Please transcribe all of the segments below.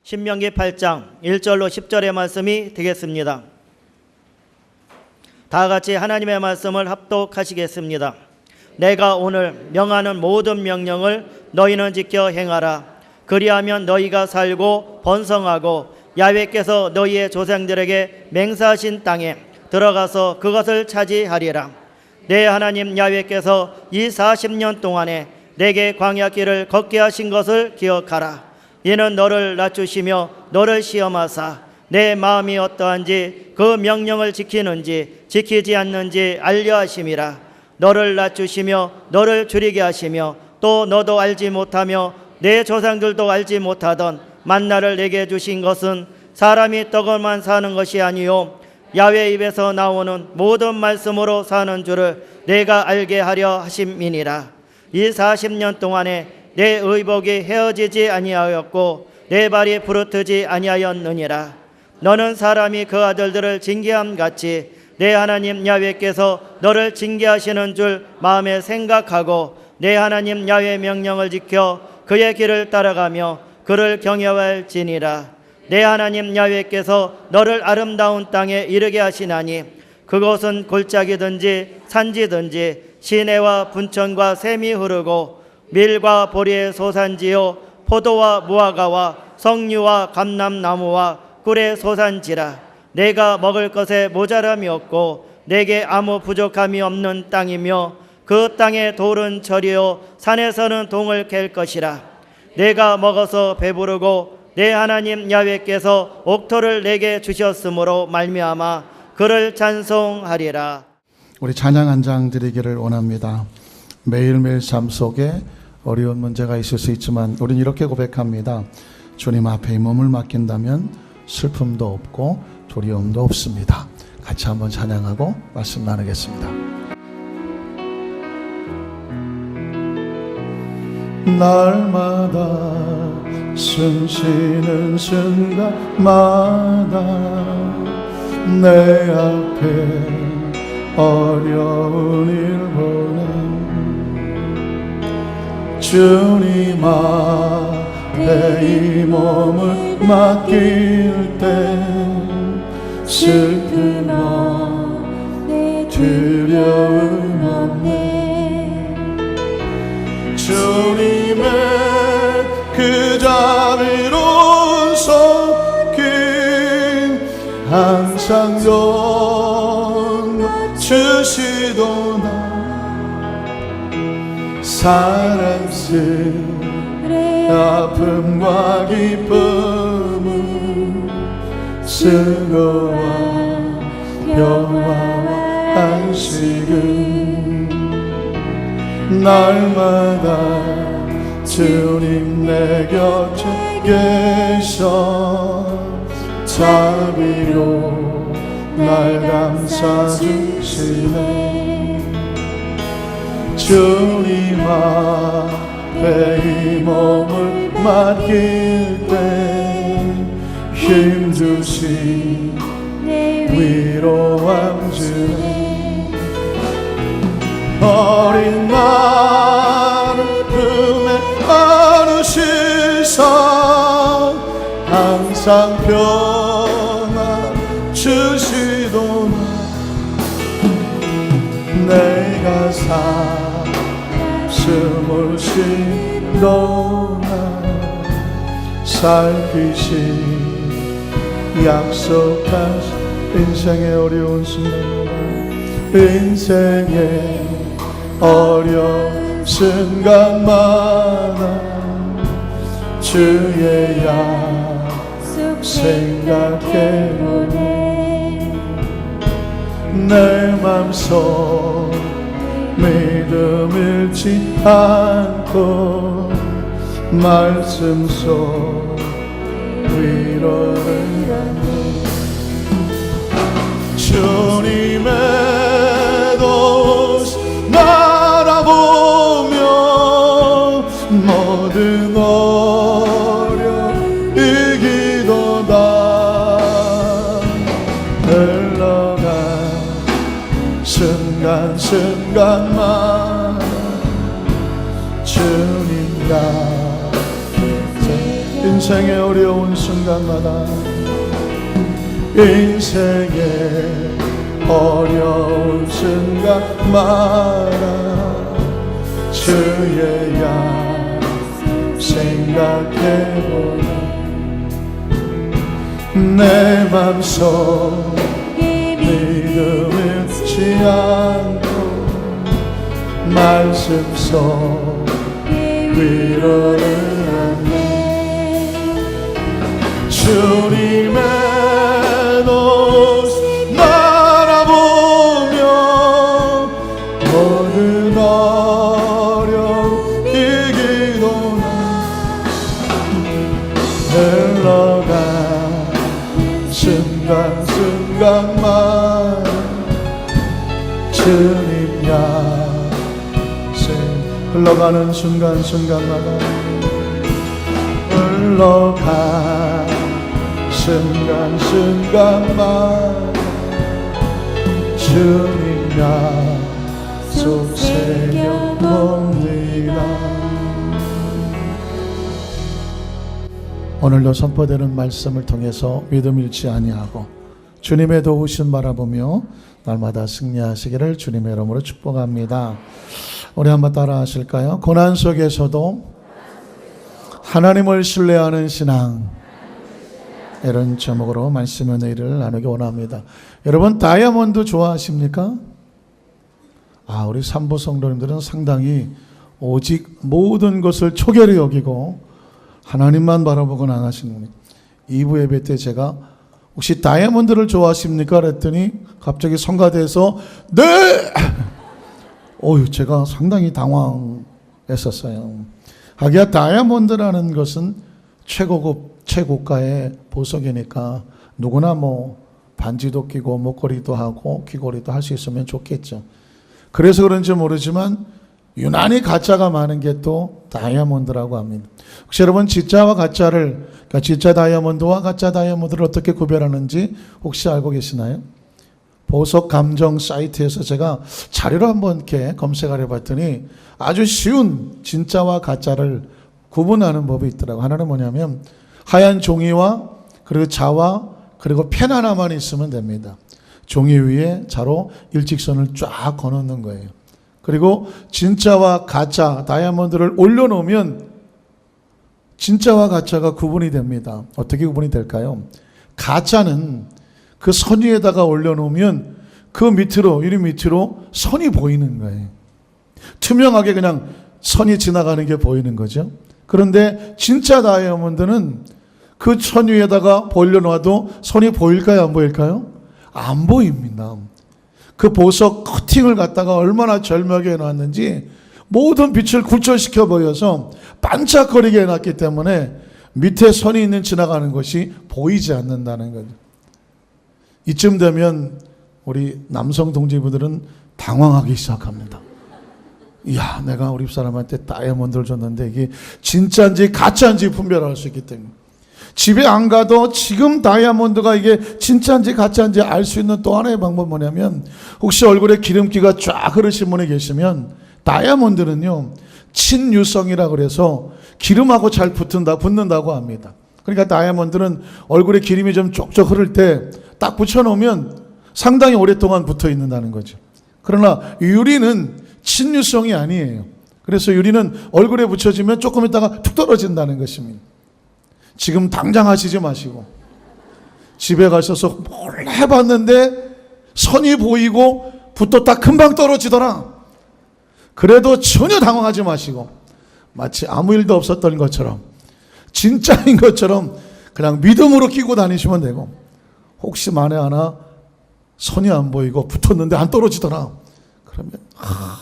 신명기 8장 1절로 10절의 말씀이 되겠습니다. 다 같이 하나님의 말씀을 합독하시겠습니다. 내가 오늘 명하는 모든 명령을 너희는 지켜 행하라. 그리하면 너희가 살고 번성하고 야훼께서 너희의 조상들에게 맹세하신 땅에 들어가서 그것을 차지하리라. 내 하나님 야훼께서 이 40년 동안에 내게 광야 길을 걷게 하신 것을 기억하라. 이는 너를 낮추시며 너를 시험하사 내 마음이 어떠한지 그 명령을 지키는지 지키지 않는지 알려 하심이라. 너를 낮추시며 너를 줄이게 하시며 또 너도 알지 못하며 내 조상들도 알지 못하던 만나를 내게 주신 것은 사람이 떡으로만 사는 것이 아니요 야훼 입에서 나오는 모든 말씀으로 사는 줄을 내가 알게 하려 하심이니라. 이 40년 동안에 내 의복이 헤어지지 아니하였고 내 발이 부르트지 아니하였느니라. 너는 사람이 그 아들들을 징계함 같이 내 하나님 야훼께서 너를 징계하시는 줄 마음에 생각하고 내 하나님 야훼의 명령을 지켜 그의 길을 따라가며 그를 경외할지니라. 내 하나님 야훼께서 너를 아름다운 땅에 이르게 하시나니 그곳은 골짜기든지 산지든지 시내와 분천과 샘이 흐르고 밀과 보리의 소산지요 포도와 무화과와 석류와 감람나무와 꿀의 소산지라. 내가 먹을 것에 모자람이 없고 내게 아무 부족함이 없는 땅이며 그 땅의 돌은 절이요 산에서는 동을 갤 것이라. 내가 먹어서 배부르고 내 하나님 야훼께서 옥토를 내게 주셨으므로 말미암아 그를 찬송하리라. 우리 찬양 한 장 드리기를 원합니다. 매일매일 삶 속에 어려운 문제가 있을 수 있지만 우리는 이렇게 고백합니다. 주님 앞에 이 몸을 맡긴다면 슬픔도 없고 두려움도 없습니다. 같이 한번 찬양하고 말씀 나누겠습니다. 날마다 숨쉬는 순간마다 내 앞에 어려운 일 보내 주님 앞에 이 몸을 맡길 때 슬픔 없네 두려움 없네 주님의 그 자비로운 손길 항상 주시도다 사랑스레 아픔과 기쁨은 수고와 평화와 안식은 날마다 주님 내 곁에 계셔 자비로 날 감싸주시네 주님 앞에 이 몸을 맡길 때 힘주신 위로함 주네 어린 나를 품에 안으시사 항상 평안 주시도다 내가 숨을 쉬도다 살피신 약속하신 인생의 어려운 순간마다 인생의 어려운 순간마다 주의 약속 생각해보네 내 맘속 믿음 잃지 않고 말씀 속 위로를 주님의 도시 바라보며 모든 어려움 이기도다 흘러간 순간순간만 주님 곁에 인생의 어려운 순간마다 인생의 어려운 순간마다 주의 약속 생각해보니 내 맘속에 믿음을 잃지 않고 말씀 속에 위로를 얻네. 주님의 옷 바라보며 모든 어려움 이기도록 흘러가 순간순간만 주님 약속 흘러가는 순간순간마다 흘러가 순간순간만 주님 약속 새겨봅니다. 오늘도 선포되는 말씀을 통해서 믿음 잃지 아니하고 주님의 도우심 바라보며 날마다 승리하시기를 주님의 이름으로 축복합니다. 우리 한번 따라 하실까요? 고난 속에서도 하나님을 신뢰하는 신앙, 이런 제목으로 말씀 은혜를 나누기 원합니다. 여러분 다이아몬드 좋아하십니까? 우리 삼부 성도님들은 상당히 오직 모든 것을 초결히 여기고 하나님만 바라보고 나가시는 분이. 2부 예배 때 제가 혹시 다이아몬드를 좋아하십니까? 그랬더니 갑자기 성가대에서 네! 제가 상당히 당황했었어요. 하기야 다이아몬드라는 것은 최고급 최고가의 보석이니까 누구나 반지도 끼고 목걸이도 하고 귀걸이도 할 수 있으면 좋겠죠. 그래서 그런지 모르지만 유난히 가짜가 많은 게 또 다이아몬드라고 합니다. 혹시 여러분 진짜와 가짜를, 그러니까 진짜 다이아몬드와 가짜 다이아몬드를 어떻게 구별하는지 혹시 알고 계시나요? 보석 감정 사이트에서 제가 자료를 한번 이렇게 검색을 해봤더니 아주 쉬운 진짜와 가짜를 구분하는 법이 있더라고요. 하나는 뭐냐면 하얀 종이와 그리고 자와 그리고 펜 하나만 있으면 됩니다. 종이 위에 자로 일직선을 쫙 그어놓는 거예요. 그리고 진짜와 가짜 다이아몬드를 올려놓으면 진짜와 가짜가 구분이 됩니다. 어떻게 구분이 될까요? 가짜는 그 선 위에다가 올려놓으면 그 밑으로, 유리 밑으로 선이 보이는 거예요. 투명하게 그냥 선이 지나가는 게 보이는 거죠. 그런데 진짜 다이아몬드는 그 선 위에다가 올려놔도 선이 보일까요? 안 보일까요? 안 보입니다. 그 보석 커팅을 갖다가 얼마나 절묘하게 해놨는지 모든 빛을 굴절시켜 보여서 반짝거리게 해놨기 때문에 밑에 선이 있는 지나가는 것이 보이지 않는다는 거죠. 이쯤 되면 우리 남성 동지분들은 당황하기 시작합니다. 이야, 내가 우리 사람한테 다이아몬드를 줬는데 이게 진짜인지 가짜인지 분별할 수 있기 때문에 집에 안 가도 지금 다이아몬드가 이게 진짜인지 가짜인지 알 수 있는 또 하나의 방법은 뭐냐면 혹시 얼굴에 기름기가 쫙 흐르신 분이 계시면 다이아몬드는요 친유성이라 그래서 기름하고 잘 붙는다고 합니다. 그러니까 다이아몬드는 얼굴에 기름이 좀 쪽쪽 흐를 때 딱 붙여놓으면 상당히 오랫동안 붙어 있는다는 거죠. 그러나 유리는 친유성이 아니에요. 그래서 유리는 얼굴에 붙여지면 조금 있다가 툭 떨어진다는 것입니다. 지금 당장 하시지 마시고 집에 가셔서 뭘 해봤는데 선이 보이고 붙었다 금방 떨어지더라. 그래도 전혀 당황하지 마시고 마치 아무 일도 없었던 것처럼 진짜인 것처럼 그냥 믿음으로 끼고 다니시면 되고 혹시 만에 하나 선이 안 보이고 붙었는데 안 떨어지더라. 그러면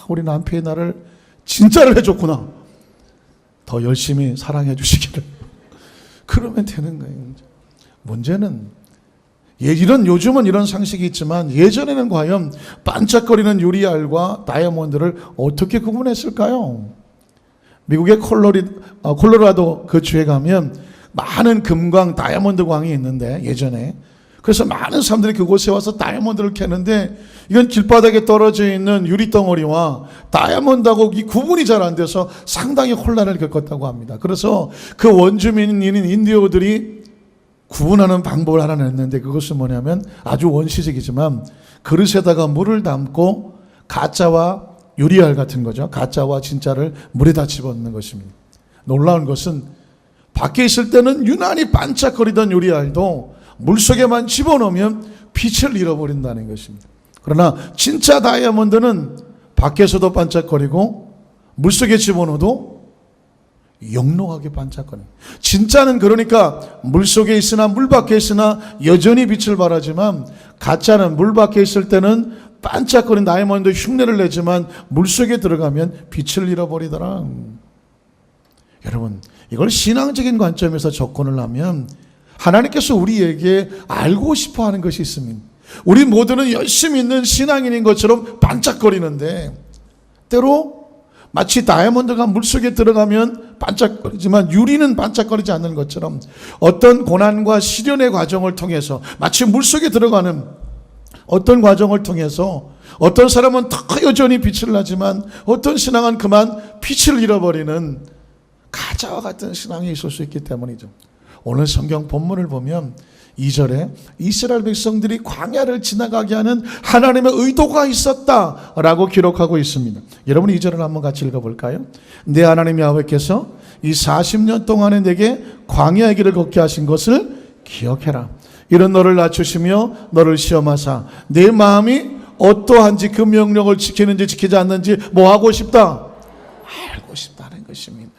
우리 남편이 나를 진짜를 해줬구나. 더 열심히 사랑해 주시기를. 그러면 되는 거예요. 문제는 요즘은 이런 상식이 있지만 예전에는 과연 반짝거리는 유리알과 다이아몬드를 어떻게 구분했을까요? 미국의 콜로라도 그 주에 가면 많은 금광, 다이아몬드 광이 있는데 예전에 그래서 많은 사람들이 그곳에 와서 다이아몬드를 캐는데 이건 길바닥에 떨어져 있는 유리덩어리와 다이아몬드하고 이 구분이 잘 안 돼서 상당히 혼란을 겪었다고 합니다. 그래서 그 원주민인 인디오들이 구분하는 방법을 하나 냈는데 그것은 뭐냐면 아주 원시적이지만 그릇에다가 물을 담고 가짜와 유리알 같은 거죠. 가짜와 진짜를 물에다 집어넣는 것입니다. 놀라운 것은 밖에 있을 때는 유난히 반짝거리던 유리알도 물속에만 집어넣으면 빛을 잃어버린다는 것입니다. 그러나 진짜 다이아몬드는 밖에서도 반짝거리고 물속에 집어넣어도 영롱하게 반짝거려요. 진짜는 그러니까 물속에 있으나 물 밖에 있으나 여전히 빛을 발하지만 가짜는 물 밖에 있을 때는 반짝거리는 다이아몬드 흉내를 내지만 물속에 들어가면 빛을 잃어버리더라. 여러분, 이걸 신앙적인 관점에서 접근을 하면 하나님께서 우리에게 알고 싶어 하는 것이 있습니다. 우리 모두는 열심히 있는 신앙인인 것처럼 반짝거리는데 때로 마치 다이아몬드가 물속에 들어가면 반짝거리지만 유리는 반짝거리지 않는 것처럼 어떤 고난과 시련의 과정을 통해서 마치 물속에 들어가는 어떤 과정을 통해서 어떤 사람은 더 여전히 빛을 나지만 어떤 신앙은 그만 빛을 잃어버리는 가짜와 같은 신앙이 있을 수 있기 때문이죠. 오늘 성경 본문을 보면 2절에 이스라엘 백성들이 광야를 지나가게 하는 하나님의 의도가 있었다라고 기록하고 있습니다. 여러분 2절을 한번 같이 읽어볼까요? 내 하나님 야훼께서 이 40년 동안에 내게 광야의 길을 걷게 하신 것을 기억해라. 이런 너를 낮추시며 너를 시험하사 내 마음이 어떠한지 그 명령을 지키는지 지키지 않는지 뭐 하고 싶다? 알고 싶다는 것입니다.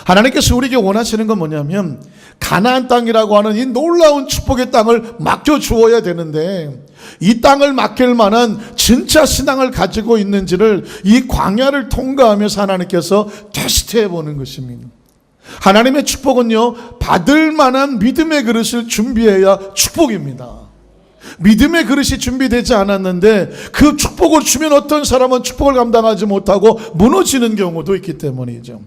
하나님께서 우리에게 원하시는 건 뭐냐면 가나안 땅이라고 하는 이 놀라운 축복의 땅을 맡겨주어야 되는데 이 땅을 맡길 만한 진짜 신앙을 가지고 있는지를 이 광야를 통과하면서 하나님께서 테스트해 보는 것입니다. 하나님의 축복은요, 받을 만한 믿음의 그릇을 준비해야 축복입니다. 믿음의 그릇이 준비되지 않았는데 그 축복을 주면 어떤 사람은 축복을 감당하지 못하고 무너지는 경우도 있기 때문이죠.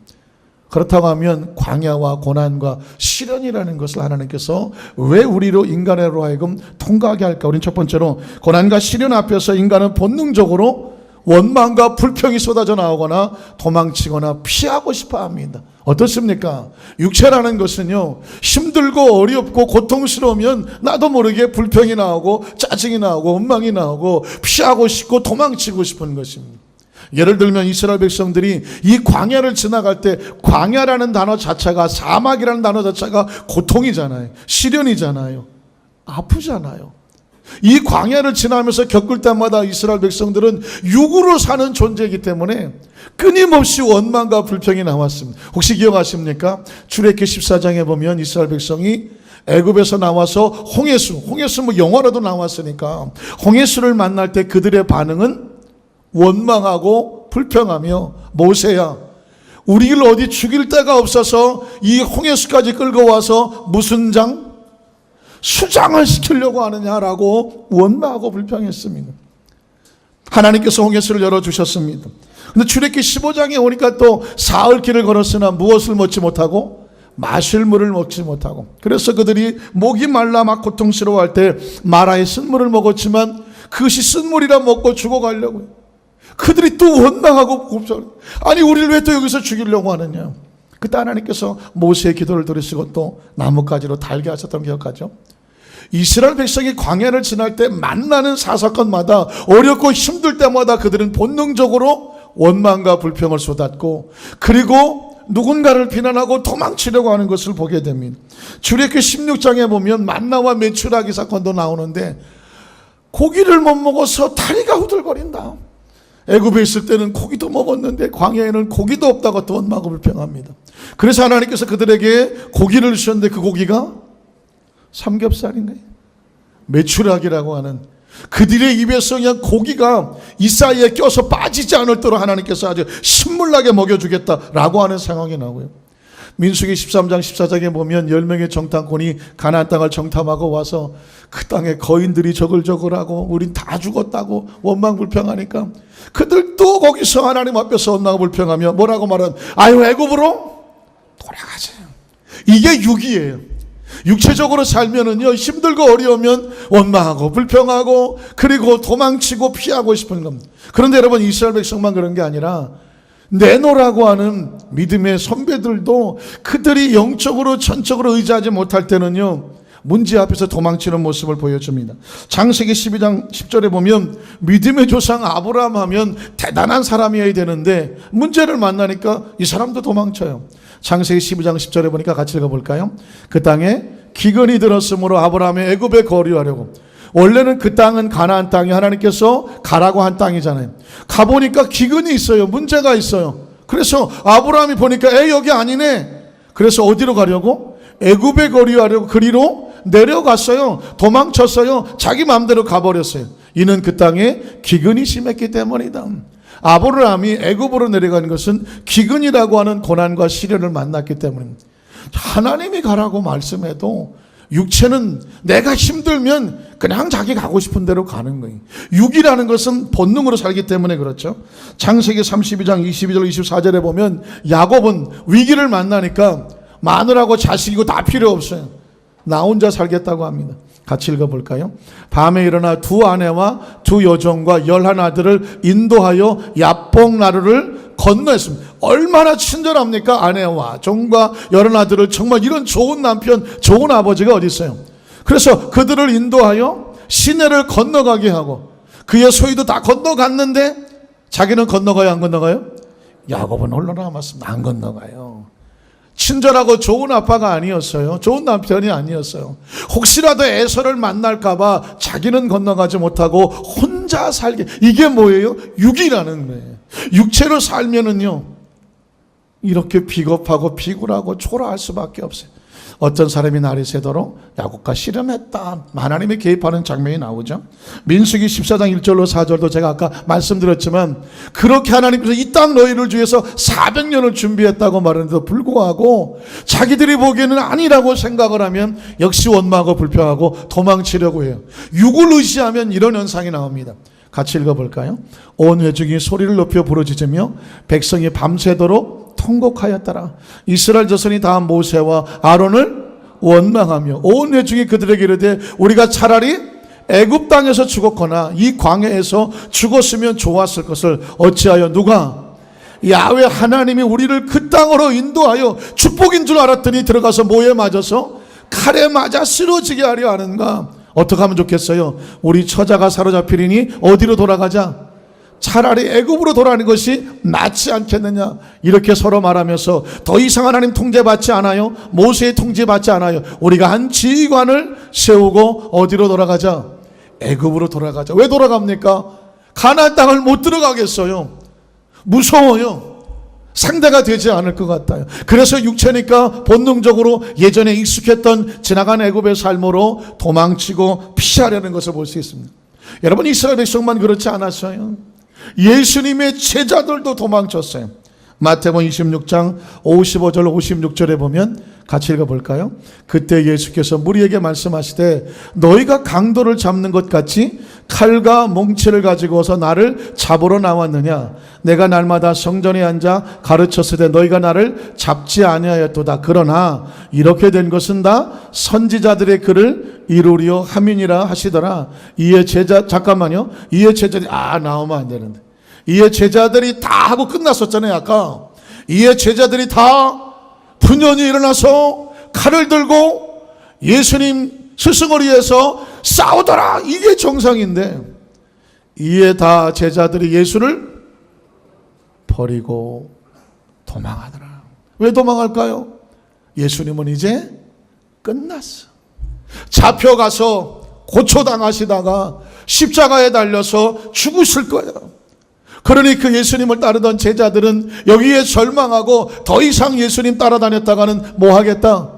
그렇다고 하면 광야와 고난과 시련이라는 것을 하나님께서 왜 우리로 인간으로 하여금 통과하게 할까? 우리는 첫 번째로 고난과 시련 앞에서 인간은 본능적으로 원망과 불평이 쏟아져 나오거나 도망치거나 피하고 싶어 합니다. 어떻습니까? 육체라는 것은요, 힘들고 어렵고 고통스러우면 나도 모르게 불평이 나오고 짜증이 나오고 원망이 나오고 피하고 싶고 도망치고 싶은 것입니다. 예를 들면 이스라엘 백성들이 이 광야를 지나갈 때 광야라는 단어 자체가 사막이라는 단어 자체가 고통이잖아요. 시련이잖아요. 아프잖아요. 이 광야를 지나면서 겪을 때마다 이스라엘 백성들은 육으로 사는 존재이기 때문에 끊임없이 원망과 불평이 나왔습니다. 혹시 기억하십니까? 출애굽기 14장에 보면 이스라엘 백성이 애굽에서 나와서 홍해수 뭐 영화로도 나왔으니까 홍해수를 만날 때 그들의 반응은 원망하고 불평하며 모세야, 우리를 어디 죽일 데가 없어서 이 홍해수까지 끌고 와서 무슨 장? 수장을 시키려고 하느냐라고 원망하고 불평했습니다. 하나님께서 홍해수를 열어주셨습니다. 근데 출애굽기 15장에 오니까 또 사흘 길을 걸었으나 무엇을 먹지 못하고 마실 물을 먹지 못하고, 그래서 그들이 목이 말라 막 고통스러워할 때 마라의 쓴물을 먹었지만 그것이 쓴물이라 먹고 죽어가려고요. 그들이 또 원망하고 곱죠. 아니 우리를 왜 또 여기서 죽이려고 하느냐. 그때 하나님께서 모세의 기도를 들으시고 또 나뭇가지로 달게 하셨던 기억하죠. 이스라엘 백성이 광야를 지날 때 만나는 사사건마다 어렵고 힘들 때마다 그들은 본능적으로 원망과 불평을 쏟았고 그리고 누군가를 비난하고 도망치려고 하는 것을 보게 됩니다. 출애굽기 16장에 보면 만나와 메추라기 사건도 나오는데 고기를 못 먹어서 다리가 후들거린다. 애굽에 있을 때는 고기도 먹었는데 광야에는 고기도 없다고 또 원망하고 불평합니다. 그래서 하나님께서 그들에게 고기를 주셨는데 그 고기가 삼겹살인가요? 메추라기라고 하는 그들의 입에서 그냥 고기가 이 사이에 껴서 빠지지 않을도록 하나님께서 아주 신물나게 먹여주겠다라고 하는 상황이 나오고요. 민수기 13장 14장에 보면 10명의 정탐꾼이 가나안 땅을 정탐하고 와서 그 땅에 거인들이 저글저글하고 우린 다 죽었다고 원망불평하니까 그들 또 거기서 하나님 앞에서 원망불평하며 뭐라고 말하는, 아유 애굽으로 돌아가세요. 이게 육이에요. 육체적으로 살면은요, 힘들고 어려우면 원망하고 불평하고 그리고 도망치고 피하고 싶은 겁니다. 그런데 여러분, 이스라엘 백성만 그런 게 아니라 내노라고 하는 믿음의 선배들도 그들이 영적으로 전적으로 의지하지 못할 때는요, 문제 앞에서 도망치는 모습을 보여줍니다. 창세기 12장 10절에 보면 믿음의 조상 아브라함 하면 대단한 사람이어야 되는데 문제를 만나니까 이 사람도 도망쳐요. 창세기 12장 10절에 보니까 같이 읽어볼까요? 그 땅에 기근이 들었으므로 아브라함이 애굽에 거류하려고. 원래는 그 땅은 가나안 땅이 하나님께서 가라고 한 땅이잖아요. 가보니까 기근이 있어요. 문제가 있어요. 그래서 아브라함이 보니까 여기 아니네. 그래서 어디로 가려고? 애굽에 거류하려고 그리로 내려갔어요. 도망쳤어요. 자기 마음대로 가버렸어요. 이는 그 땅에 기근이 심했기 때문이다. 아브라함이 애굽으로 내려가는 것은 기근이라고 하는 고난과 시련을 만났기 때문입니다. 하나님이 가라고 말씀해도 육체는 내가 힘들면 그냥 자기 가고 싶은 대로 가는 거예요. 육이라는 것은 본능으로 살기 때문에 그렇죠. 창세기 32장 22절 24절에 보면 야곱은 위기를 만나니까 마누라고 자식이고 다 필요 없어요. 나 혼자 살겠다고 합니다. 같이 읽어볼까요? 밤에 일어나 두 아내와 두 여종과 11아들을 인도하여 야복나루를 건너했습니다. 얼마나 친절합니까? 아내와 종과 11아들을, 정말 이런 좋은 남편, 좋은 아버지가 어디 있어요? 그래서 그들을 인도하여 시내를 건너가게 하고 그의 소유도 다 건너갔는데 자기는 건너가요, 안 건너가요? 야곱은 홀로 남았습니다. 안 건너가요. 친절하고 좋은 아빠가 아니었어요. 좋은 남편이 아니었어요. 혹시라도 에서를 만날까봐 자기는 건너가지 못하고 혼자 살게. 이게 뭐예요? 육이라는 거예요. 육체로 살면은요, 이렇게 비겁하고 비굴하고 초라할 수밖에 없어요. 어떤 사람이 날이 새도록 야곱과 씨름했다. 하나님이 개입하는 장면이 나오죠. 민수기 14장 1절로 4절도 제가 아까 말씀드렸지만 그렇게 하나님께서 이 땅 너희를 위해서 400년을 준비했다고 말했는데도 불구하고 자기들이 보기에는 아니라고 생각을 하면 역시 원망하고 불평하고 도망치려고 해요. 육을 의지하면 이런 현상이 나옵니다. 같이 읽어볼까요? 온 회중이 소리를 높여 부르짖으며 백성이 밤새도록 통곡하였더라. 이스라엘 자손이 다 모세와 아론을 원망하며 온 회중이 그들에게 이르되 우리가 차라리 애굽 땅에서 죽었거나 이 광야에서 죽었으면 좋았을 것을 어찌하여 누가 야훼 하나님이 우리를 그 땅으로 인도하여 축복인 줄 알았더니 들어가서 뭐에 맞아서 칼에 맞아 쓰러지게 하려 하는가. 어떻게 하면 좋겠어요? 우리 처자가 사로잡히리니 어디로 돌아가자? 차라리 애굽으로 돌아가는 것이 낫지 않겠느냐. 이렇게 서로 말하면서 더 이상 하나님 통제받지 않아요. 모세의 통제받지 않아요. 우리가 한 지휘관을 세우고 어디로 돌아가자? 애굽으로 돌아가자. 왜 돌아갑니까? 가나안 땅을 못 들어가겠어요. 무서워요. 상대가 되지 않을 것 같아요. 그래서 육체니까 본능적으로 예전에 익숙했던 지나간 애굽의 삶으로 도망치고 피하려는 것을 볼 수 있습니다. 여러분, 이스라엘 백성만 그렇지 않았어요. 예수님의 제자들도 도망쳤어요. 마태복음 26장 55절 56절에 보면 같이 읽어볼까요? 그때 예수께서 무리에게 말씀하시되 너희가 강도를 잡는 것 같이 칼과 몽치를 가지고 와서 나를 잡으러 나왔느냐? 내가 날마다 성전에 앉아 가르쳤을 때 너희가 나를 잡지 아니하였도다. 그러나 이렇게 된 것은 다 선지자들의 글을 이루려 함이니라 하시더라. 이에 잠깐만요. 이에 제자들이 나오면 안 되는데. 이에 제자들이 다 하고 끝났었잖아요. 아까 이에 제자들이 다 분연히 일어나서 칼을 들고 예수님 스승어리에서 싸우더라. 이게 정상인데 이에 다 제자들이 예수를 버리고 도망하더라. 왜 도망할까요? 예수님은 이제 끝났어. 잡혀가서 고초당하시다가 십자가에 달려서 죽으실 거예요. 그러니 그 예수님을 따르던 제자들은 여기에 절망하고 더 이상 예수님 따라다녔다가는 뭐 하겠다?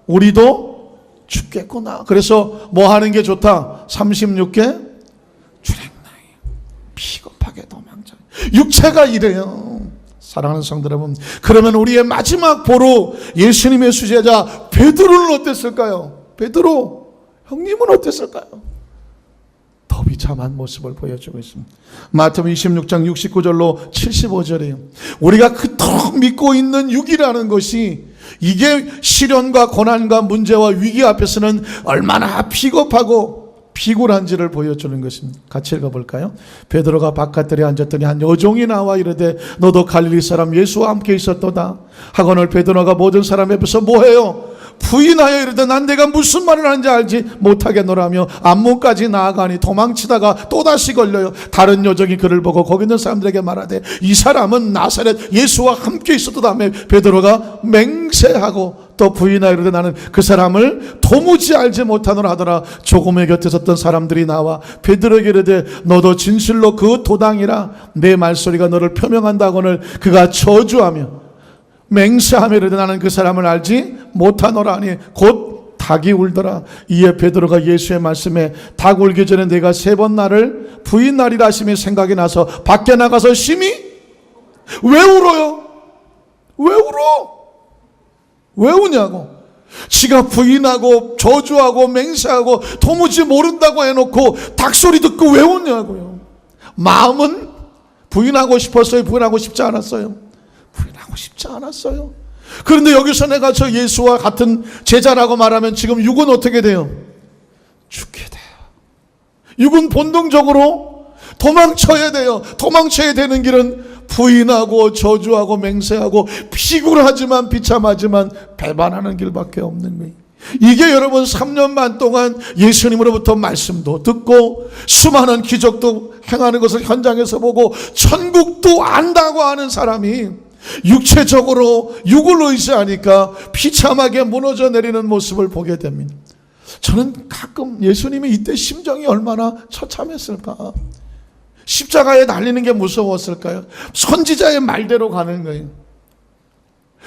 우리도 죽겠구나. 그래서 뭐 하는 게 좋다? 36개 출행나이. 비겁하게 도망쳐. 육체가 이래요. 사랑하는 성도 여러분, 그러면 우리의 마지막 보루 예수님의 수제자 베드로는 어땠을까요? 베드로 형님은 어땠을까요? 더 비참한 모습을 보여주고 있습니다. 마태복음 26장 69절로 75절이에요. 우리가 그토록 믿고 있는 육이라는 것이 이게 시련과 고난과 문제와 위기 앞에서는 얼마나 비겁하고 비굴한지를 보여주는 것입니다. 같이 읽어볼까요? 베드로가 바깥들에 앉았더니 한 여종이 나와 이르되 너도 갈릴리 사람 예수와 함께 있었도다 하거늘 베드로가 모든 사람 앞에서 뭐해요? 부인하여 이르되 난 내가 무슨 말을 하는지 알지 못하겠노라며 앞문까지 나아가니 도망치다가 또다시 걸려요. 다른 여종이 그를 보고 거기 있는 사람들에게 말하되 이 사람은 나사렛 예수와 함께 있었도다 하며 베드로가 맹세하고 또 부인하여 이르되 나는 그 사람을 도무지 알지 못하노라 하더라. 조금의 곁에 섰던 사람들이 나와 베드로에게 이르되 너도 진실로 그 도당이라 내 말소리가 너를 표명한다거늘 그가 저주하며 맹세하며 이르되 나는 그 사람을 알지 못하노라 하니 곧 닭이 울더라. 이에 베드로가 예수의 말씀에 닭 울기 전에 내가 3번 나를 부인하리라 하심이 생각이 나서 밖에 나가서 심히 왜 울어요? 왜 울어? 왜 우냐고. 지가 부인하고 저주하고 맹세하고 도무지 모른다고 해놓고 닭소리 듣고 왜 우냐고요. 마음은 부인하고 싶었어요? 부인하고 싶지 않았어요? 부인하고 싶지 않았어요. 그런데 여기서 내가 저 예수와 같은 제자라고 말하면 지금 육은 어떻게 돼요? 죽게 돼요. 육은 본능적으로 도망쳐야 돼요. 도망쳐야 되는 길은 부인하고 저주하고 맹세하고 비굴하지만 비참하지만 배반하는 길밖에 없는 거예요. 이게 여러분 3년 반 동안 예수님으로부터 말씀도 듣고 수많은 기적도 행하는 것을 현장에서 보고 천국도 안다고 하는 사람이 육체적으로 육을 의지하니까 비참하게 무너져 내리는 모습을 보게 됩니다. 저는 가끔 예수님이 이때 심정이 얼마나 처참했을까. 십자가에 달리는 게 무서웠을까요? 선지자의 말대로 가는 거예요.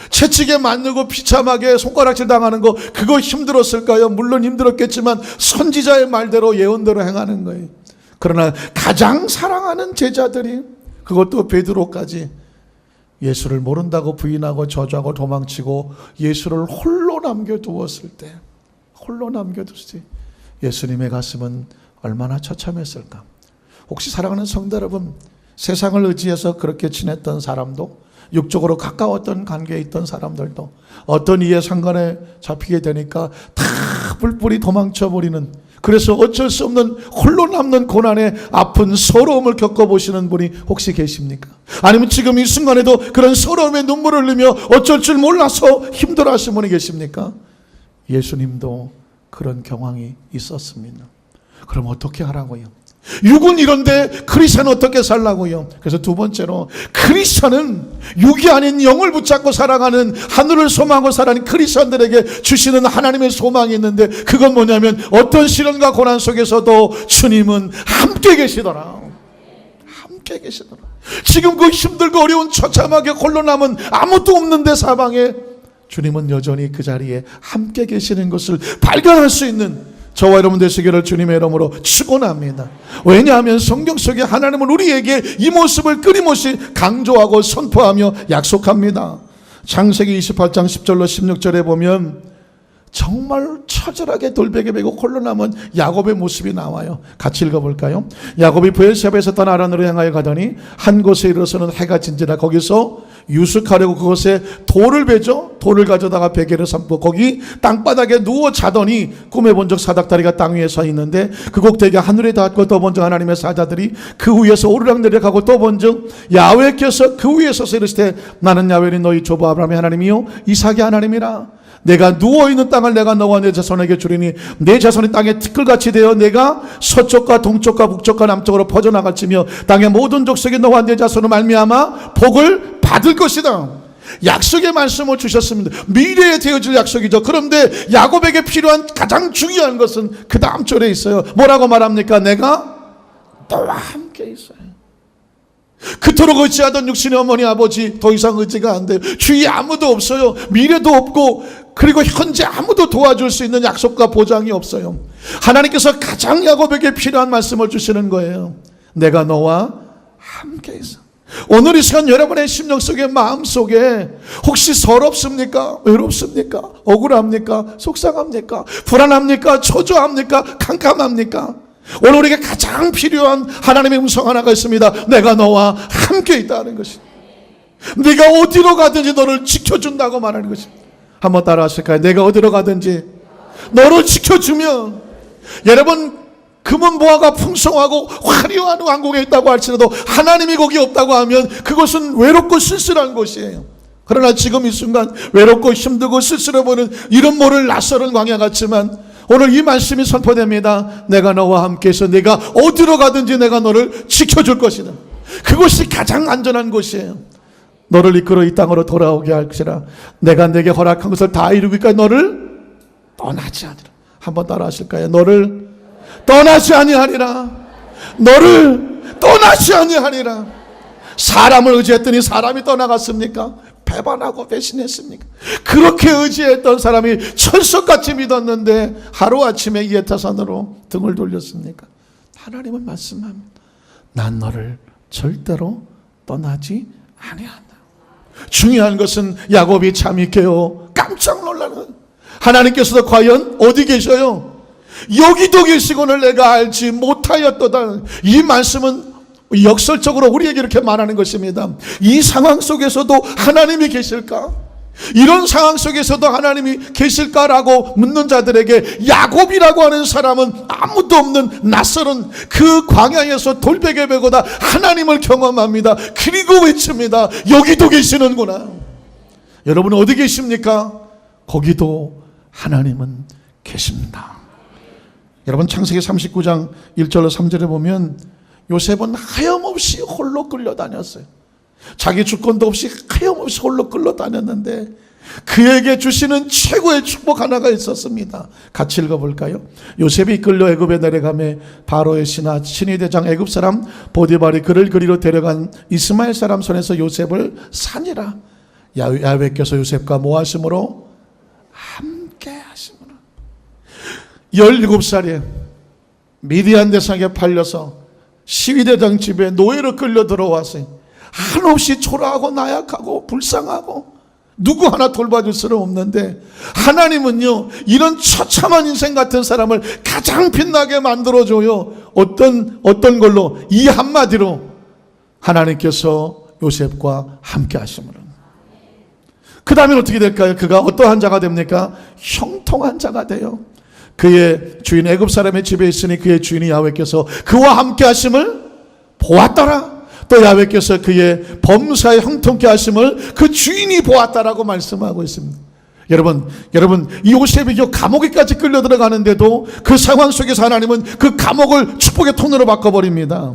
채찍에 맞고 비참하게 손가락질 당하는 거 그거 힘들었을까요? 물론 힘들었겠지만 선지자의 말대로 예언대로 행하는 거예요. 그러나 가장 사랑하는 제자들이 그것도 베드로까지 예수를 모른다고 부인하고 저주하고 도망치고 예수를 홀로 남겨두었을 때 예수님의 가슴은 얼마나 처참했을까. 혹시 사랑하는 성도 여러분, 세상을 의지해서 그렇게 지냈던 사람도 육적으로 가까웠던 관계에 있던 사람들도 어떤 이해 상관에 잡히게 되니까 다 뿔뿔이 도망쳐버리는, 그래서 어쩔 수 없는 홀로 남는 고난의 아픈 서러움을 겪어보시는 분이 혹시 계십니까? 아니면 지금 이 순간에도 그런 서러움에 눈물을 흘리며 어쩔 줄 몰라서 힘들어하시는 분이 계십니까? 예수님도 그런 경황이 있었습니다. 그럼 어떻게 하라고요? 육은 이런데 크리스천은 어떻게 살라고요? 그래서 두 번째로, 크리스천은 육이 아닌 영을 붙잡고 살아가는, 하늘을 소망하고 살아가는 크리스천들에게 주시는 하나님의 소망이 있는데, 그건 뭐냐면 어떤 시련과 고난 속에서도 주님은 함께 계시더라. 함께 계시더라. 지금 그 힘들고 어려운 처참하게 홀로 남은 아무도 없는데 사방에 주님은 여전히 그 자리에 함께 계시는 것을 발견할 수 있는 저와 여러분 되시기를 주님의 이름으로 축원합니다. 왜냐하면 성경 속에 하나님은 우리에게 이 모습을 끊임없이 강조하고 선포하며 약속합니다. 창세기 28장 10절로 16절에 보면 정말 처절하게 돌베개 베고 홀로 남은 야곱의 모습이 나와요. 같이 읽어볼까요? 야곱이 브엘세바에서 떠나 아란으로 향하여 가더니 한 곳에 이르러서는 해가 진지라 거기서 유숙하려고 그곳에 돌을 베죠. 돌을 가져다가 베개를 삼고 거기 땅바닥에 누워 자더니 꿈에 본 적 사닥다리가 땅 위에 서 있는데 그 꼭대기가 하늘에 닿았고 또 본 적 하나님의 사자들이 그 위에서 오르락 내려가고 또 본 적 야훼께서 그 위에 서서 이르시되 나는 야훼니 너희 조부 아브라함의 하나님이요 이삭의 하나님이라. 내가 누워있는 땅을 내가 너와 내 자손에게 주리니 내 자손이 땅에 티끌같이 되어 내가 서쪽과 동쪽과 북쪽과 남쪽으로 퍼져나갈지며 땅의 모든 족속이 너와 내 자손을 말미암아 복을 받을 것이다. 약속의 말씀을 주셨습니다. 미래에 되어질 약속이죠. 그런데 야곱에게 필요한 가장 중요한 것은 그 다음 절에 있어요. 뭐라고 말합니까? 내가 너와 함께 있어요. 그토록 의지하던 육신의 어머니 아버지 더 이상 의지가 안 돼요. 주위에 아무도 없어요. 미래도 없고 그리고 현재 아무도 도와줄 수 있는 약속과 보장이 없어요. 하나님께서 가장 야곱에게 필요한 말씀을 주시는 거예요. 내가 너와 함께 있어. 오늘 이 시간 여러분의 심령 속에 마음 속에 혹시 서럽습니까? 외롭습니까? 억울합니까? 속상합니까? 불안합니까? 초조합니까? 캄캄합니까? 오늘 우리에게 가장 필요한 하나님의 음성 하나가 있습니다. 내가 너와 함께 있다는 것입니다. 네가 어디로 가든지 너를 지켜준다고 말하는 것입니다. 한번 따라 하실까요? 내가 어디로 가든지 너를 지켜주면, 여러분 금은보화가 풍성하고 화려한 왕궁에 있다고 할지라도 하나님이 거기 없다고 하면 그것은 외롭고 쓸쓸한 곳이에요. 그러나 지금 이 순간 외롭고 힘들고 쓸쓸해 보이는 이런 모를 낯설은 광야 같지만 오늘 이 말씀이 선포됩니다. 내가 너와 함께해서 네가 어디로 가든지 내가 너를 지켜줄 것이다. 그것이 가장 안전한 곳이에요. 너를 이끌어 이 땅으로 돌아오게 할지라. 내가 내게 허락한 것을 다 이루기까지 너를 떠나지 아니라. 한번 따라 하실까요? 너를 떠나지 아니하리라. 너를 떠나지 아니하리라. 사람을 의지했더니 사람이 떠나갔습니까? 배반하고 배신했습니까? 그렇게 의지했던 사람이 철석같이 믿었는데 하루아침에 이에타산으로 등을 돌렸습니까? 하나님은 말씀합니다. 난 너를 절대로 떠나지 아니한다. 중요한 것은 야곱이 참이 깨어 깜짝 놀라는, 하나님께서도 과연 어디 계셔요? 여기도 계시고는 내가 알지 못하였도다. 이 말씀은 역설적으로 우리에게 이렇게 말하는 것입니다. 이 상황 속에서도 하나님이 계실까? 이런 상황 속에서도 하나님이 계실까라고 묻는 자들에게 야곱이라고 하는 사람은 아무도 없는 낯설은 그 광야에서 돌베개 베고다 하나님을 경험합니다. 그리고 외칩니다. 여기도 계시는구나. 여러분 어디 계십니까? 거기도 하나님은 계십니다. 여러분 창세기 39장 1절로 3절에 보면 요셉은 하염없이 홀로 끌려다녔어요. 자기 주권도 없이 하염없이 홀로 끌려다녔는데 그에게 주시는 최고의 축복 하나가 있었습니다. 같이 읽어볼까요? 요셉이 끌려 애굽에 내려가매 바로의 신하 대장 애굽 사람 보디발이 그를 그리로 데려간 이스마엘 사람 손에서 요셉을 산이라. 야훼께서 요셉과 모하심으로 함께 하심으로. 17살에 미디안 대상에 팔려서 시위대장 집에 노예로 끌려 들어왔어요. 한없이 초라하고 나약하고 불쌍하고 누구 하나 돌봐줄 수는 없는데 하나님은요 이런 처참한 인생 같은 사람을 가장 빛나게 만들어줘요. 어떤 걸로? 이 한마디로 하나님께서 요셉과 함께 하심으로. 그 다음에 어떻게 될까요? 그가 어떠한 자가 됩니까? 형통한 자가 돼요. 그의 주인 애굽 사람의 집에 있으니 그의 주인이 야훼께서 그와 함께 하심을 보았더라. 또 야훼께서 그의 범사에 형통케 하심을 그 주인이 보았다라고 말씀하고 있습니다. 여러분 이 요셉이 감옥에까지 끌려 들어가는데도 그 상황 속에서 하나님은 그 감옥을 축복의 통로로 바꿔버립니다.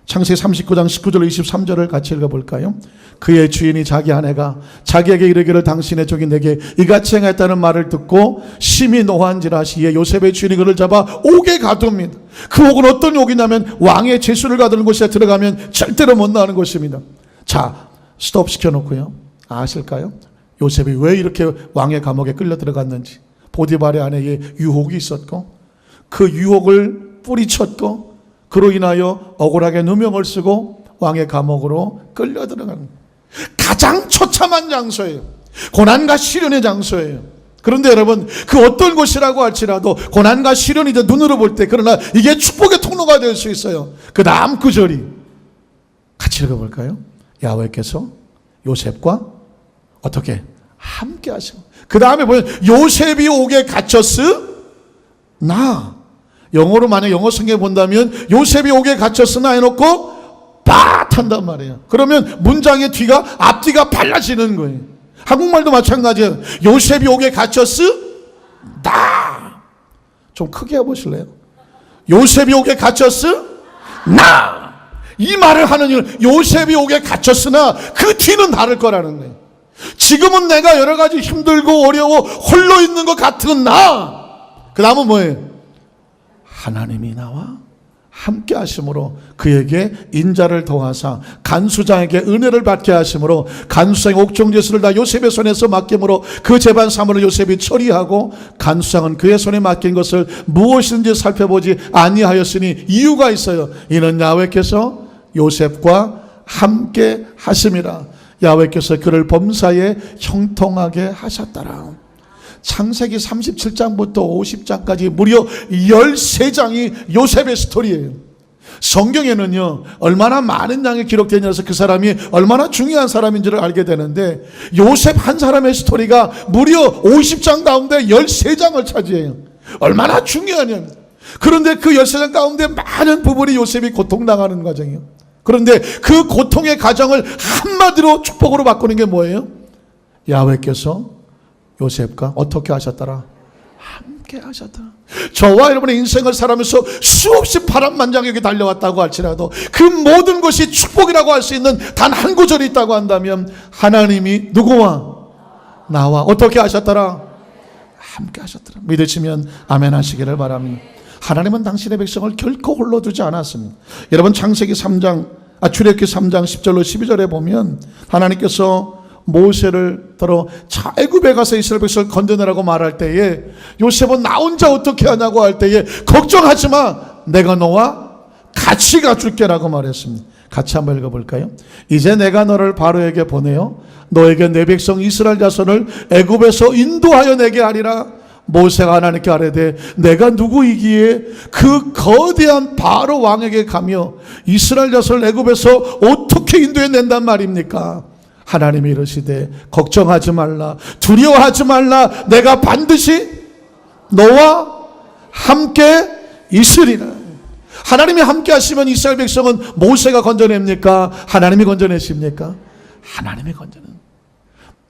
창세기 39장 19절 23절을 같이 읽어볼까요? 그의 주인이 자기 아내가 자기에게 이르기를 당신의 종이 내게 이같이 행했다는 말을 듣고 심히 노한지라. 시에 요셉의 주인이 그를 잡아 옥에 가둡니다. 그 옥은 어떤 옥이냐면 왕의 제수를 가두는 곳에 들어가면 절대로 못 나오는 곳입니다. 자, 스톱 시켜놓고요. 아실까요? 요셉이 왜 이렇게 왕의 감옥에 끌려 들어갔는지. 보디발의 아내의 유혹이 있었고 그 유혹을 뿌리쳤고 그로 인하여 억울하게 누명을 쓰고 왕의 감옥으로 끌려 들어가는 가장 처참한 장소예요. 고난과 시련의 장소예요. 그런데 여러분 그 어떤 곳이라고 할지라도 고난과 시련이 이제 눈으로 볼 때 그러나 이게 축복의 통로가 될 수 있어요. 그 다음 구절이 같이 읽어볼까요? 야훼께서 요셉과 어떻게 함께 하시고 그 다음에 보면 요셉이 옥에 갇혔으나, 영어로 만약 영어 성경에 본다면 요셉이 옥에 갇혔으나 해놓고 밭 한단 말이에요. 그러면 문장의 뒤가 앞뒤가 달라지는 거예요. 한국말도 마찬가지예요. 요셉이 옥에 갇혔으나. 좀 크게 해보실래요? 요셉이 옥에 갇혔으나. 이 말을 하는 이유는 요셉이 옥에 갇혔으나 그 뒤는 다를 거라는 거예요. 지금은 내가 여러 가지 힘들고 어려워 홀로 있는 것 같은 나. 그 다음은 뭐예요? 하나님이 나와 함께 하심으로 그에게 인자를 더하사 간수장에게 은혜를 받게 하심으로 간수장의 옥종제수를 다 요셉의 손에서 맡김으로 그 재반 사물을 요셉이 처리하고 간수장은 그의 손에 맡긴 것을 무엇인지 살펴보지 아니하였으니 이유가 있어요. 이는 야훼께서 요셉과 함께 하심이라. 야훼께서 그를 범사에 형통하게 하셨더라. 창세기 37장부터 50장까지 무려 13장이 요셉의 스토리예요. 성경에는요, 얼마나 많은 양이 기록되냐서 그 사람이 얼마나 중요한 사람인지를 알게 되는데, 요셉 한 사람의 스토리가 무려 50장 가운데 13장을 차지해요. 얼마나 중요하냐. 그런데 그 13장 가운데 많은 부분이 요셉이 고통당하는 과정이에요. 그런데 그 고통의 과정을 한마디로 축복으로 바꾸는 게 뭐예요? 야훼께서 요셉과 어떻게 하셨더라? 함께 하셨더라. 저와 여러분의 인생을 살아가면서 수없이 파란만장하게 달려왔다고 할지라도 그 모든 것이 축복이라고 할 수 있는 단 한 구절이 있다고 한다면, 하나님이 누구와 나와 어떻게 하셨더라? 함께 하셨더라. 믿으시면 아멘 하시기를 바랍니다. 하나님은 당신의 백성을 결코 홀로 두지 않았습니다. 여러분, 출애굽기 3장 10절로 12절에 보면 하나님께서 모세를 더러 애굽에 가서 이스라엘 백성을 건져내라고 말할 때에, 요셉은 나 혼자 어떻게 하냐고 할 때에, 걱정하지 마, 내가 너와 같이 가줄게라고 말했습니다. 같이 한번 읽어볼까요? 이제 내가 너를 바로에게 보내어 너에게 내 백성 이스라엘 자손을 애굽에서 인도하여 내게 하리라. 모세가 하나님께 아뢰되 내가 누구이기에 그 거대한 바로 왕에게 가며 이스라엘 자손을 애굽에서 어떻게 인도해 낸단 말입니까? 하나님이 이르시되 걱정하지 말라, 두려워하지 말라, 내가 반드시 너와 함께 있으리라. 하나님이 함께 하시면 이스라엘 백성은 모세가 건져냅니까? 하나님이 건져내십니까? 하나님이 건져냅니다.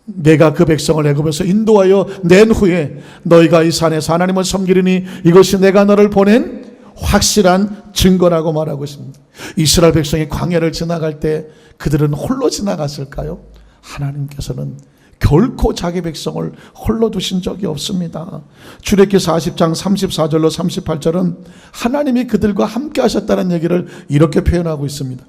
내가 그 백성을 애굽에서 인도하여 낸 후에 너희가 이 산에서 하나님을 섬기리니 이것이 내가 너를 보낸 확실한 증거라고 말하고 있습니다. 이스라엘 백성이 광야를 지나갈 때 그들은 홀로 지나갔을까요? 하나님께서는 결코 자기 백성을 홀로 두신 적이 없습니다. 출애굽기 40장 34절로 38절은 하나님이 그들과 함께 하셨다는 얘기를 이렇게 표현하고 있습니다.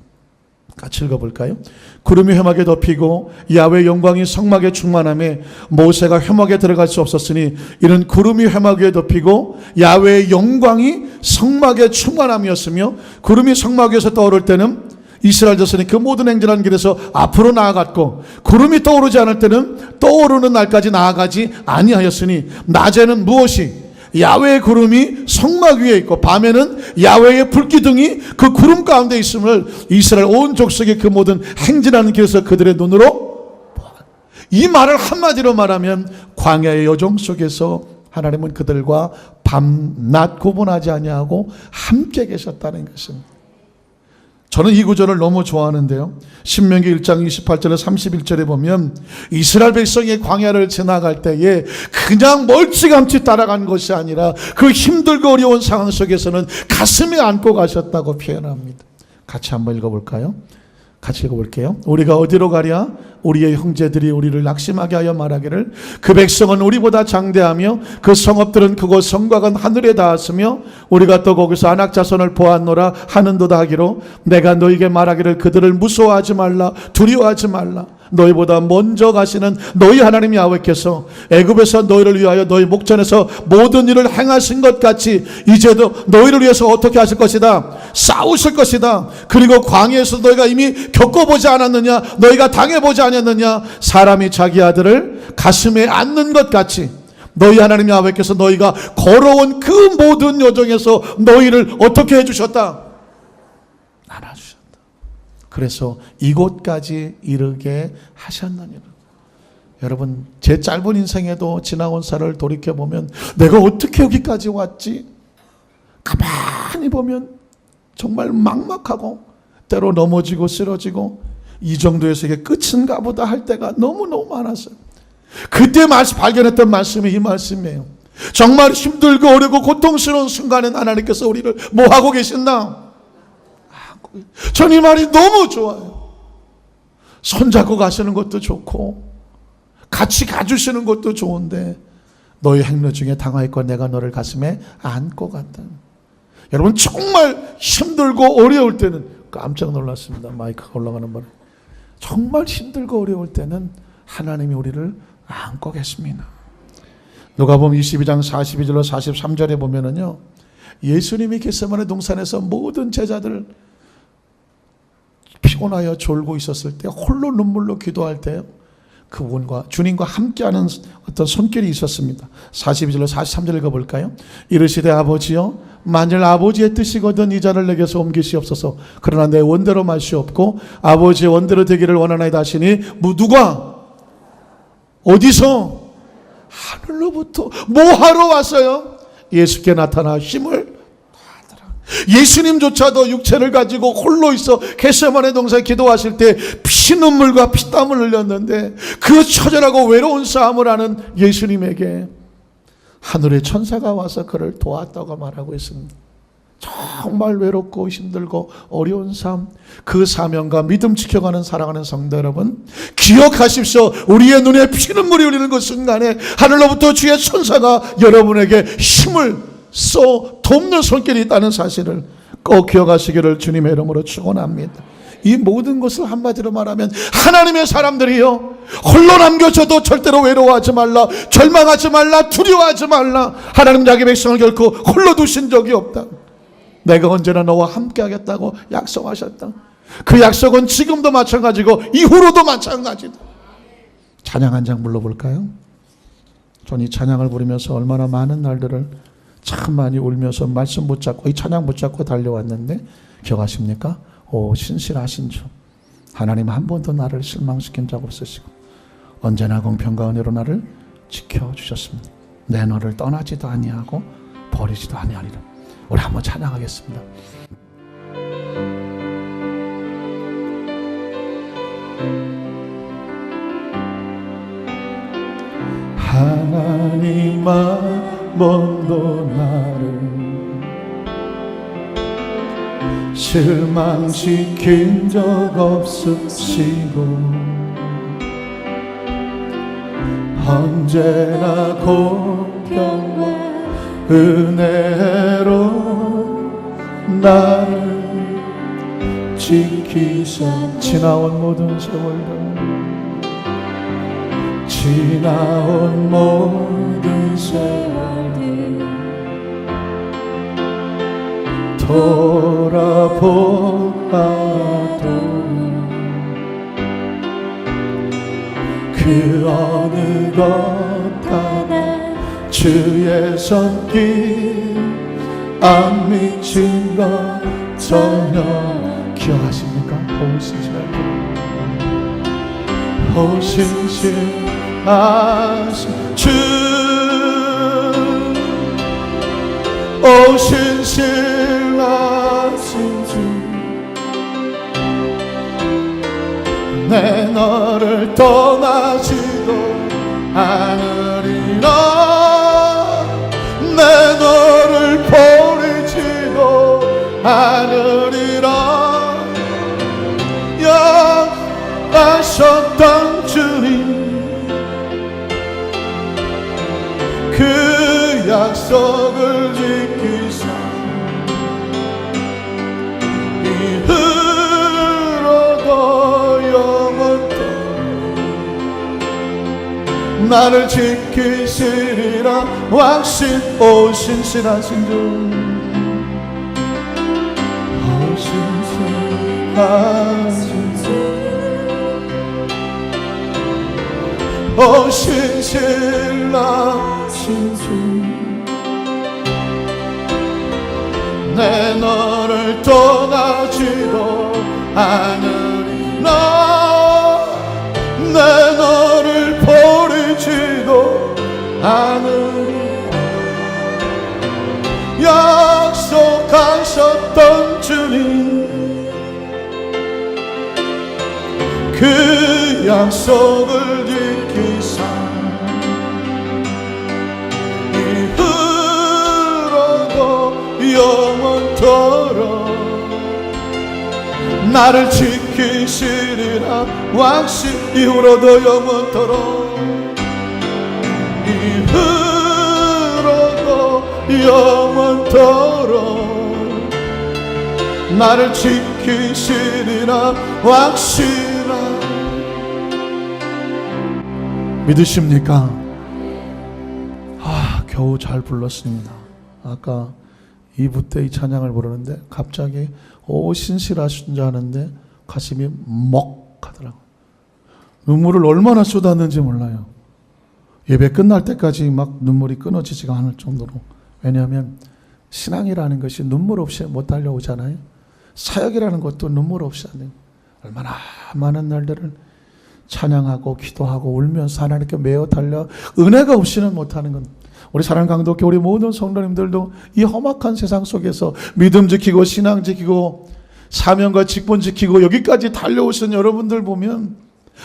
같이 읽어볼까요? 구름이 회막에 덮이고 야훼 영광이 성막에 충만하며 모세가 회막에 들어갈 수 없었으니 이는 구름이 회막 위에 덮이고 야훼의 영광이 성막에 충만함이었으며, 구름이 성막 위에서 떠오를 때는 이스라엘 자손이 그 모든 행진하는 길에서 앞으로 나아갔고, 구름이 떠오르지 않을 때는 떠오르는 날까지 나아가지 아니하였으니, 낮에는 무엇이 야훼의 구름이 성막 위에 있고 밤에는 야훼의 불기둥이 그 구름 가운데 있음을 이스라엘 온 족속이 그 모든 행진하는 길에서 그들의 눈으로 보았다. 이 말을 한마디로 말하면 광야의 여정 속에서 하나님은 그들과 밤낮 구분하지 아니하고 함께 계셨다는 것입니다. 저는 이 구절을 너무 좋아하는데요. 신명기 1장 28절에 31절에 보면 이스라엘 백성이 광야를 지나갈 때에 그냥 멀찌감치 따라간 것이 아니라 그 힘들고 어려운 상황 속에서는 가슴에 안고 가셨다고 표현합니다. 같이 한번 읽어볼까요? 같이 읽어볼게요. 우리가 어디로 가랴? 우리의 형제들이 우리를 낙심하게 하여 말하기를 그 백성은 우리보다 장대하며 그 성읍들은 크고 성곽은 하늘에 닿았으며 우리가 또 거기서 아낙 자손을 보았노라 하는도다 하기로, 내가 너에게 말하기를 그들을 무서워하지 말라, 두려워하지 말라. 너희보다 먼저 가시는 너희 하나님 야훼께서 애굽에서 너희를 위하여 너희 목전에서 모든 일을 행하신 것 같이 이제도 너희를 위해서 어떻게 하실 것이다? 싸우실 것이다. 그리고 광야에서 너희가 이미 겪어보지 않았느냐? 너희가 당해보지 않았느냐? 사람이 자기 아들을 가슴에 안는 것 같이 너희 하나님 야훼께서 너희가 걸어온 그 모든 여정에서 너희를 어떻게 해주셨다? 안아주셨다. 그래서 이곳까지 이르게 하셨느니라. 여러분, 제 짧은 인생에도 지나온 살을 돌이켜보면 내가 어떻게 여기까지 왔지? 가만히 보면 정말 막막하고 때로 넘어지고 쓰러지고 이 정도에서 이게 끝인가 보다 할 때가 너무너무 많았어요. 그때 발견했던 말씀이 이 말씀이에요. 정말 힘들고 어렵고 고통스러운 순간에 하나님께서 우리를 뭐 하고 계신다? 전 이 말이 너무 좋아요. 손잡고 가시는 것도 좋고 같이 가주시는 것도 좋은데 너희 행로 중에 당하였고 내가 너를 가슴에 안고 갔다. 여러분, 정말 힘들고 어려울 때는 깜짝 놀랐습니다. 마이크가 올라가는 바람에. 정말 힘들고 어려울 때는 하나님이 우리를 안고 계십니다. 누가복음 22장 42절로 43절에 보면은요, 예수님이 겟세마네 동산에서 모든 제자들 피곤하여 졸고 있었을 때 홀로 눈물로 기도할 때 그분과 주님과 함께하는 어떤 손길이 있었습니다. 42절로 43절 읽어볼까요? 이르시되 아버지여 만일 아버지의 뜻이거든 이 잔을 내게서 옮기시옵소서. 그러나 내 원대로 마시옵고 아버지의 원대로 되기를 원하나이다 하시니 누가 어디서 하늘로부터 뭐하러 왔어요? 예수께 나타나 힘을 더하더라. 예수님조차도 육체를 가지고 홀로 있어 겟세마네 동산에 기도하실 때 피눈물과 피땀을 흘렸는데 그 처절하고 외로운 싸움을 하는 예수님에게 하늘의 천사가 와서 그를 도왔다고 말하고 있습니다. 정말 외롭고 힘들고 어려운 삶, 그 사명과 믿음 지켜가는 사랑하는 성도 여러분, 기억하십시오. 우리의 눈에 피눈물이 흘리는 그 순간에 하늘로부터 주의 천사가 여러분에게 힘을 써 돕는 손길이 있다는 사실을 꼭 기억하시기를 주님의 이름으로 축원합니다. 이 모든 것을 한마디로 말하면 하나님의 사람들이요, 홀로 남겨져도 절대로 외로워하지 말라, 절망하지 말라, 두려워하지 말라. 하나님 자기 백성을 결코 홀로 두신 적이 없다. 내가 언제나 너와 함께 하겠다고 약속하셨다. 그 약속은 지금도 마찬가지고 이후로도 마찬가지다. 찬양 한 장 불러볼까요? 전 이 찬양을 부르면서 얼마나 많은 날들을 참 많이 울면서 말씀 붙잡고 이 찬양 붙잡고 달려왔는데 기억하십니까? 오 신실하신 주, 하나님 한 번도 나를 실망시킨 적 없으시고 언제나 공평과 은혜로 나를 지켜주셨습니다. 내 너를 떠나지도 아니하고 버리지도 아니하리라. 우리 한번 찬양하겠습니다. 하나님 한 번도 나를 실망시킨 적 없으시고 언제나 공평과 은혜로 나를 지키사 지나온 모든 세월들, 지나온 모든 세월들 돌아보아도 그 어느 것 하나 주의 손길 안 미친 것 전혀 기억하십니까? 오신실하신 주, 오신실하신 주, 내 너를 떠나지도 않으리라, 내 너를 버리지도 않으리라. 약하셨던 주님, 그 약속을 지키사 이후로도 영원토록 나를 지키시리라. 왕신 오신실하신 주, 오신실하신 주, 오신실하신 주, 내 너를 떠나지도 않으리라, 내 너를 버리지도 않으리라. 약속하셨던 주님, 그 약속을 지키사 이후로도 영원토록 나를 지키시리라. 왕신 이후로도 영원토록, 이후로도 영원토록 나를 지키시리라. 확실한 믿으십니까? 겨우 잘 불렀습니다. 아까 2부 때 이 찬양을 부르는데 갑자기 오 신실하신 자 하는데 가슴이 먹 하더라고요. 눈물을 얼마나 쏟았는지 몰라요. 예배 끝날 때까지 막 눈물이 끊어지지가 않을 정도로. 왜냐하면 신앙이라는 것이 눈물 없이 못 달려오잖아요. 사역이라는 것도 눈물 없이 안 돼요. 얼마나 많은 날들을 찬양하고 기도하고 울면서 하나님께 매어 달려 은혜가 없이는 못하는 건, 우리 사랑하는 강도교회 우리 모든 성도님들도 이 험악한 세상 속에서 믿음 지키고 신앙 지키고 사명과 직분 지키고 여기까지 달려오신 여러분들 보면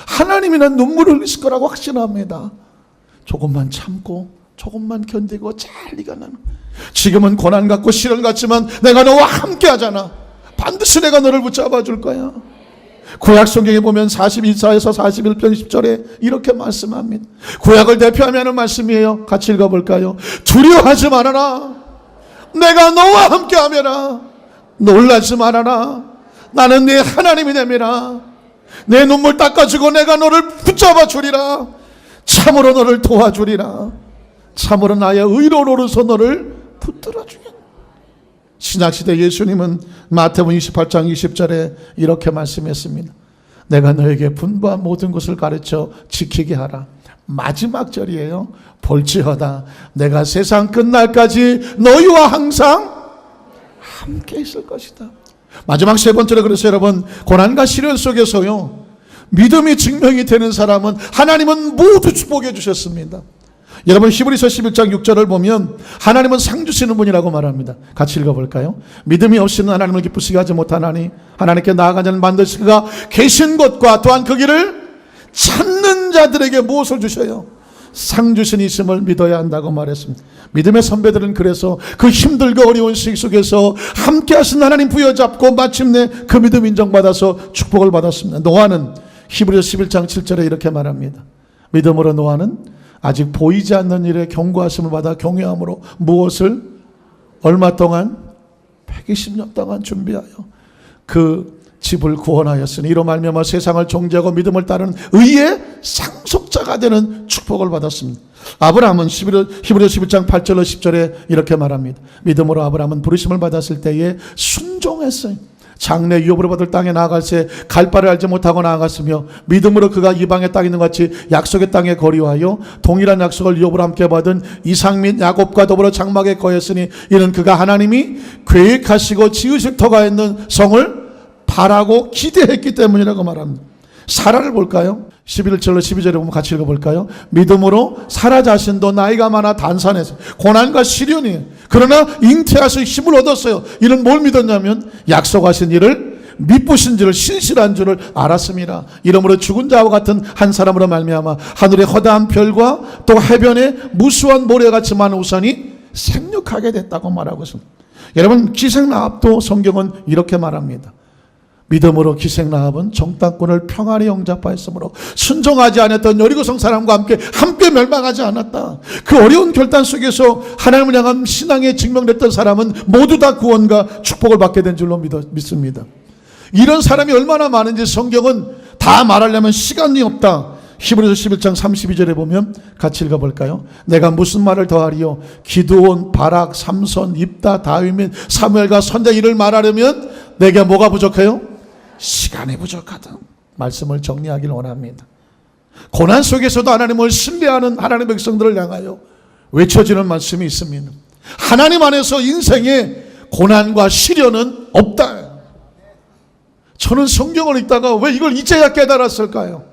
하나님이란 눈물을 흘리실 거라고 확신합니다. 조금만 참고 조금만 견디고 잘 이겨나는, 지금은 고난 같고 시련 같지만 내가 너와 함께 하잖아. 반드시 내가 너를 붙잡아 줄 거야. 구약 성경에 보면 41사에서 41편 10절에 이렇게 말씀합니다. 구약을 대표하며 하는 말씀이에요. 같이 읽어볼까요? 두려워하지 말아라. 내가 너와 함께 하며라. 놀라지 말아라. 나는 네 하나님이 됨이라. 내 눈물 닦아주고 내가 너를 붙잡아 주리라. 참으로 너를 도와주리라. 참으로 나의 의로로서 너를 붙들어 주겠다. 신약시대 예수님은 마태복음 28장 20절에 이렇게 말씀했습니다. 내가 너에게 분부한 모든 것을 가르쳐 지키게 하라. 마지막 절이에요. 볼지어다 내가 세상 끝날까지 너희와 항상 함께 있을 것이다. 마지막 세 번째로, 그래서 여러분, 고난과 시련 속에서요, 믿음이 증명이 되는 사람은 하나님은 모두 축복해 주셨습니다. 여러분, 히브리서 11장 6절을 보면 하나님은 상 주시는 분이라고 말합니다. 같이 읽어볼까요? 믿음이 없이는 하나님을 기쁘시게 하지 못하나니 하나님께 나아가자는 반드시 그가 계신 곳과 또한 그 길을 찾는 자들에게 무엇을 주셔요? 상 주신 이심을 믿어야 한다고 말했습니다. 믿음의 선배들은 그래서 그 힘들고 어려운 시기 속에서 함께 하신 하나님 부여잡고 마침내 그 믿음 인정받아서 축복을 받았습니다. 노아는 히브리서 11장 7절에 이렇게 말합니다. 믿음으로 노아는 아직 보이지 않는 일에 경고하심을 받아 경외함으로 무엇을 얼마 동안 120년 동안 준비하여 그 집을 구원하였으니 이로 말미암아 세상을 정죄하고 믿음을 따르는 의의 상속자가 되는 축복을 받았습니다. 아브라함은 히브리서 11장 8절로 10절에 이렇게 말합니다. 믿음으로 아브라함은 부르심을 받았을 때에 순종했어요. 장래 유업으로 받을 땅에 나아갈 새 갈 바를 알지 못하고 나아갔으며 믿음으로 그가 이방의 땅에 있는 것 같이 약속의 땅에 거류하여 동일한 약속을 유업으로 함께 받은 이삭 및 야곱과 더불어 장막에 거했으니 이는 그가 하나님이 계획하시고 지으실 터가 있는 성을 바라고 기대했기 때문이라고 말합니다. 사라를 볼까요? 11절로 12절에 보면 같이 읽어볼까요? 믿음으로 사라 자신도 나이가 많아 단산해서 고난과 시련이, 그러나 잉태하셔 힘을 얻었어요. 이는 뭘 믿었냐면 약속하신 일을 미쁘신 줄을, 신실한 줄을 알았습니다. 이러므로 죽은 자와 같은 한 사람으로 말미암아 하늘의 허다한 별과 또 해변의 무수한 모래같이 많은 우산이 생육하게 됐다고 말하고 있습니다. 여러분, 기생라합도 성경은 이렇게 말합니다. 믿음으로 기생라합은 정탐꾼을 평안히 영접하였으므로 순종하지 않았던 여리고성 사람과 함께 멸망하지 않았다. 그 어려운 결단 속에서 하나님을 향한 신앙에 증명됐던 사람은 모두 다 구원과 축복을 받게 된 줄로 믿습니다. 이런 사람이 얼마나 많은지 성경은 다 말하려면 시간이 없다. 히브리서 11장 32절에 보면 같이 읽어볼까요? 내가 무슨 말을 더하리요? 기드온, 바락, 삼손, 입다, 다윗, 사무엘과 선자 이를 말하려면 내게 뭐가 부족해요? 시간이 부족하다. 말씀을 정리하길 원합니다. 고난 속에서도 하나님을 신뢰하는 하나님의 백성들을 향하여 외쳐지는 말씀이 있습니다. 하나님 안에서 인생에 고난과 시련은 없다. 저는 성경을 읽다가 왜 이걸 이제야 깨달았을까요?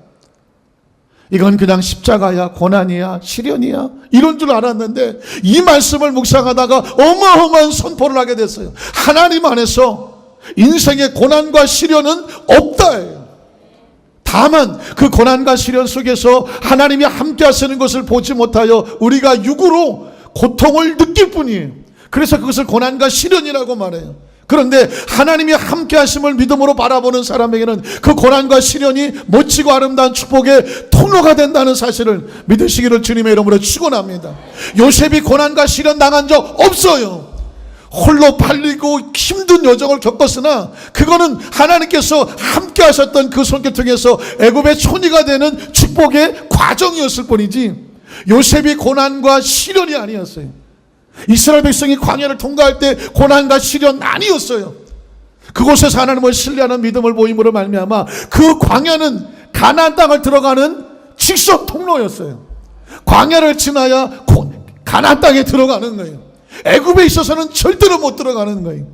이건 그냥 십자가야, 고난이야, 시련이야 이런 줄 알았는데 이 말씀을 묵상하다가 어마어마한 선포를 하게 됐어요. 하나님 안에서 인생의 고난과 시련은 없다예요. 다만 그 고난과 시련 속에서 하나님이 함께 하시는 것을 보지 못하여 우리가 육으로 고통을 느낄 뿐이에요. 그래서 그것을 고난과 시련이라고 말해요. 그런데 하나님이 함께 하심을 믿음으로 바라보는 사람에게는 그 고난과 시련이 멋지고 아름다운 축복의 통로가 된다는 사실을 믿으시기를 주님의 이름으로 축원합니다. 요셉이 고난과 시련 당한 적 없어요. 홀로 팔리고 힘든 여정을 겪었으나 그거는 하나님께서 함께 하셨던 그 손길 통해서 애굽의 총리가 되는 축복의 과정이었을 뿐이지 요셉이 고난과 시련이 아니었어요. 이스라엘 백성이 광야를 통과할 때 고난과 시련 아니었어요. 그곳에서 하나님을 신뢰하는 믿음을 보임으로 말미암아 그 광야는 가나안 땅을 들어가는 직선 통로였어요. 광야를 지나야 가나안 땅에 들어가는 거예요. 애굽에 있어서는 절대로 못 들어가는 거예요.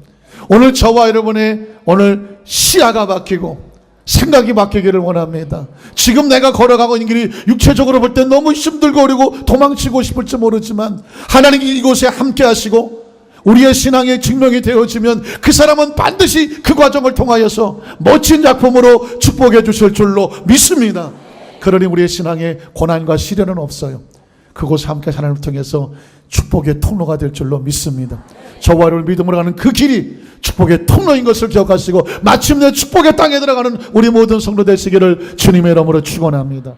오늘 저와 여러분의 오늘 시야가 바뀌고 생각이 바뀌기를 원합니다. 지금 내가 걸어가고 있는 길이 육체적으로 볼 때 너무 힘들고 어리고 도망치고 싶을지 모르지만 하나님이 이곳에 함께 하시고 우리의 신앙의 증명이 되어지면 그 사람은 반드시 그 과정을 통하여서 멋진 작품으로 축복해 주실 줄로 믿습니다. 그러니 우리의 신앙에 고난과 시련은 없어요. 그곳에 함께 하나님을 통해서 축복의 통로가 될 줄로 믿습니다. 저와 여러분 믿음으로 가는 그 길이 축복의 통로인 것을 기억하시고 마침내 축복의 땅에 들어가는 우리 모든 성도 되시기를 주님의 이름으로 축원합니다.